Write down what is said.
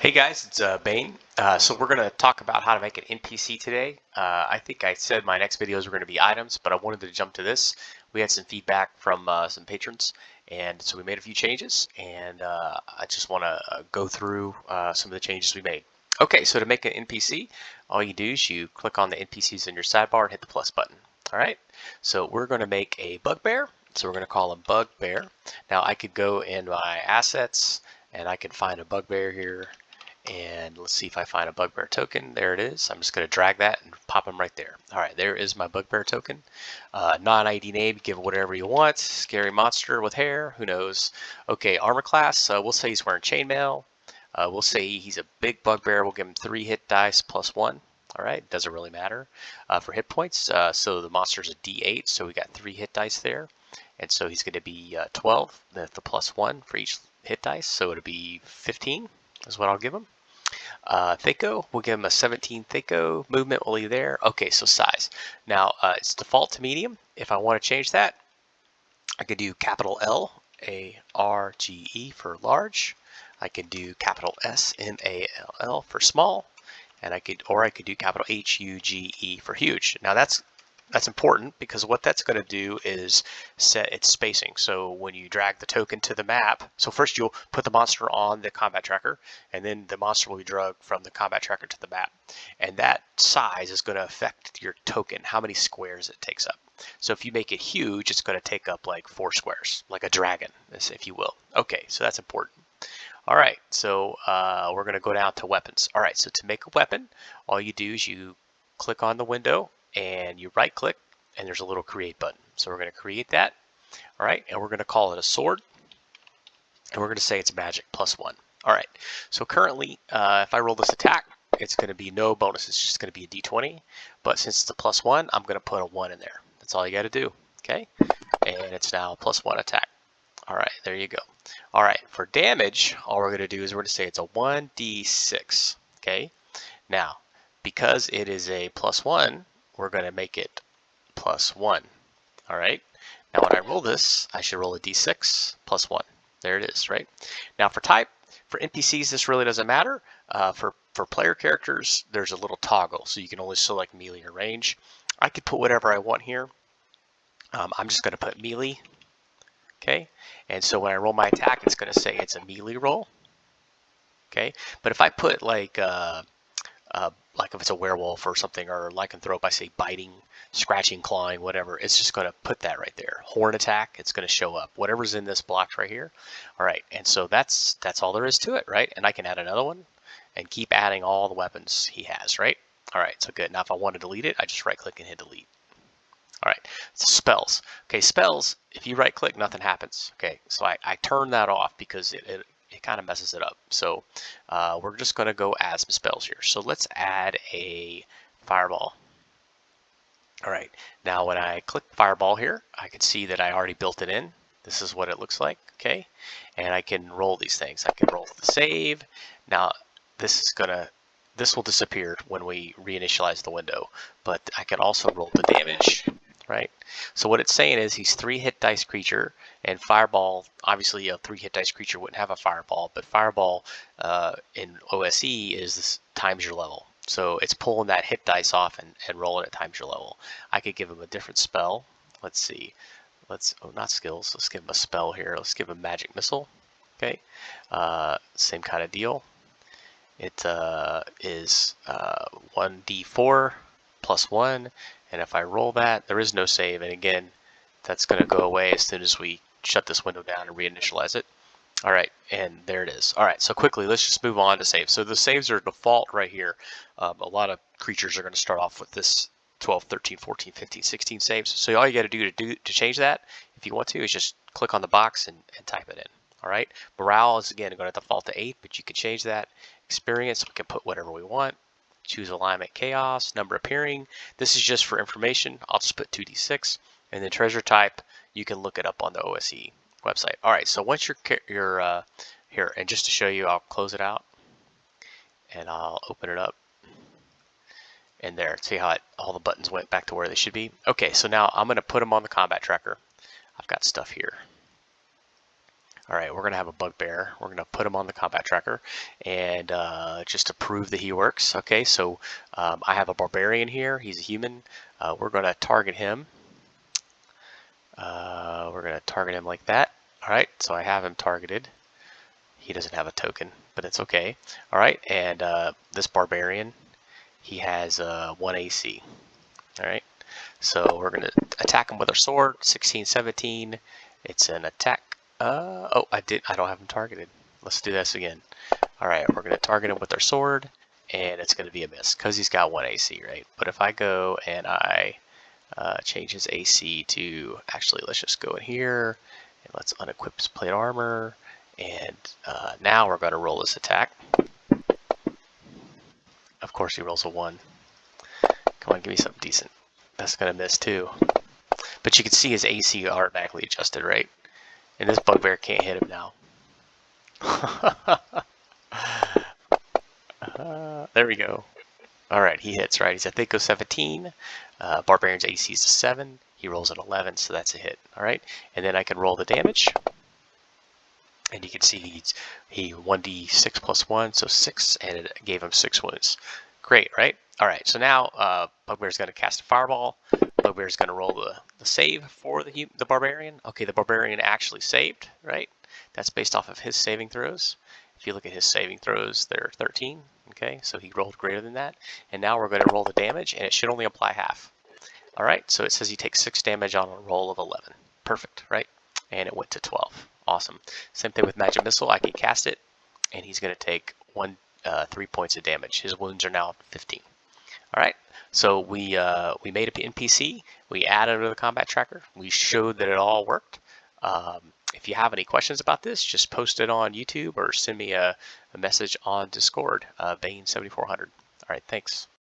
Hey guys, it's Bane. So we're going to talk about how to make an NPC today. I think I said my next videos were going to be items, but I wanted to jump to this. We had some feedback from some patrons, and so we made a few changes, and I just want to go through some of the changes we made. Okay, so to make an NPC, all you do is you click on the NPCs in your sidebar and hit the plus button. All right, so we're going to make a bugbear, so we're going to call him Bugbear. Now I could go in my assets, and I could find a bugbear here. And let's see if I find a bugbear token. There it is. I'm just going to drag that and pop them right there. All right, there is my bugbear token. Non-ID name, give it whatever you want. Scary monster with hair, who knows. Okay, armor class, we'll say he's wearing chainmail. We'll say he's a big bugbear. We'll give him 3 hit dice plus 1. All right, doesn't really matter. For hit points, so the monster's a D8, so we got 3 hit dice there. And so he's going to be 12, the plus 1 for each hit dice, so it'll be 15 is what I'll give him. Thico, we'll give him a 17 Thico. Movement will be there. Okay, so size. Now, it's default to medium. If I want to change that, I could do capital L, A-R-G-E for large. I could do capital S, M-A-L-L for small. And I could do capital H-U-G-E for huge. Now that's important because what that's going to do is set its spacing. So when you drag the token to the map, so first you'll put the monster on the combat tracker, and then the monster will be dragged from the combat tracker to the map. And that size is going to affect your token, how many squares it takes up. So if you make it huge, it's going to take up like 4 squares, like a dragon, if you will. Okay, so that's important. All right, so we're going to go down to weapons. All right, so to make a weapon, all you do is you click on the window and you right click and there's a little create button. So we're going to create that. All right, and we're going to call it a sword, and we're going to say it's magic plus 1. All right, so currently if I roll this attack, it's going to be no bonus. It's just going to be a d20, but since it's a plus 1, I'm going to put a 1 in there. That's all you got to do. Okay, and it's now a plus 1 attack. All right, there you go. All right, for damage, all we're going to do is we're going to say it's a 1d6. Okay, now because it is a plus 1, we're going to make it plus 1. All right, now when I roll this, I should roll a d6 plus 1. There it is, right? Now for type, for NPCs, this really doesn't matter. For player characters, there's a little toggle, so you can only select melee or range. I could put whatever I want here. I'm just going to put melee. Okay, and so when I roll my attack, it's going to say it's a melee roll. Okay, but if I put like if it's a werewolf or something, or lycanthrope, I say biting, scratching, clawing, whatever, it's just going to put that right there. Horn attack, it's going to show up. Whatever's in this block right here. All right, and so that's all there is to it, right? And I can add another one and keep adding all the weapons he has, right? All right, so good. Now if I want to delete it, I just right click and hit delete. All right, so spells. Okay, spells, if you right click, nothing happens. Okay, so I turn that off because it kind of messes it up. So we're just going to go add some spells here. So let's add a fireball. All right, now when I click fireball here, I can see that I already built it in. This is what it looks like, okay? And I can roll these things. I can roll the save. Now this will disappear when we reinitialize the window, but I can also roll the damage. Right, so what it's saying is he's 3 hit dice creature, and fireball, obviously a 3 hit dice creature wouldn't have a fireball, but fireball in OSE is this times your level. So it's pulling that hit dice off and rolling it times your level. I could give him a different spell. Let's see. Not skills. Let's give him a spell here. Let's give him magic missile. Okay, same kind of deal. It is 1d4 plus 1. And if I roll that, there is no save. And again, that's going to go away as soon as we shut this window down and reinitialize it. All right, and there it is. All right, so quickly, let's just move on to save. So the saves are default right here. A lot of creatures are going to start off with this 12, 13, 14, 15, 16 saves. So all you got to do to change that, if you want to, is just click on the box and type it in. All right, morale is again going to default to 8, but you can change that. Experience, we can put whatever we want. Choose alignment chaos, number appearing. This is just for information. I'll just put 2d6. And then treasure type, you can look it up on the OSE website. All right, so once you're here, and just to show you, I'll close it out and I'll open it up. And there, see how all the buttons went back to where they should be? Okay, so now I'm going to put them on the combat tracker. I've got stuff here. All right, we're going to have a bugbear. We're going to put him on the combat tracker, and just to prove that he works. Okay, so I have a barbarian here. He's a human. We're going to target him. We're going to target him like that. All right, so I have him targeted. He doesn't have a token, but it's okay. All right, and this barbarian, he has 1 AC. All right, so we're going to attack him with our sword. 16, 17. It's an attack. Oh, I don't have him targeted. Let's do this again. All right, we're going to target him with our sword, and it's going to be a miss because he's got 1 AC, right? But if I go and I change his AC to, actually, let's just go in here and let's unequip his plate armor. And now we're going to roll this attack. Of course, he rolls a 1. Come on, give me something decent. That's going to miss too. But you can see his AC automatically adjusted, right? And this bugbear can't hit him now. There we go. All right, he hits, right? He's at Thinko 17. Barbarian's AC is a 7. He rolls an 11, so that's a hit. All right, and then I can roll the damage. And you can see he 1d6 plus 1, so 6, and it gave him 6 wounds. Great, right? All right, so now Bugbear's going to cast a fireball. Bugbear's going to roll the save for the barbarian. Okay, the barbarian actually saved, right? That's based off of his saving throws. If you look at his saving throws, they're 13. Okay, so he rolled greater than that. And now we're going to roll the damage, and it should only apply half. All right, so it says he takes 6 damage on a roll of 11. Perfect, right? And it went to 12. Awesome. Same thing with Magic Missile. I can cast it, and he's going to take 3 points of damage. His wounds are now 15. All right, so we made an NPC. We added it to the combat tracker. We showed that it all worked. If you have any questions about this, just post it on YouTube or send me a message on Discord, Bane7400. All right, thanks.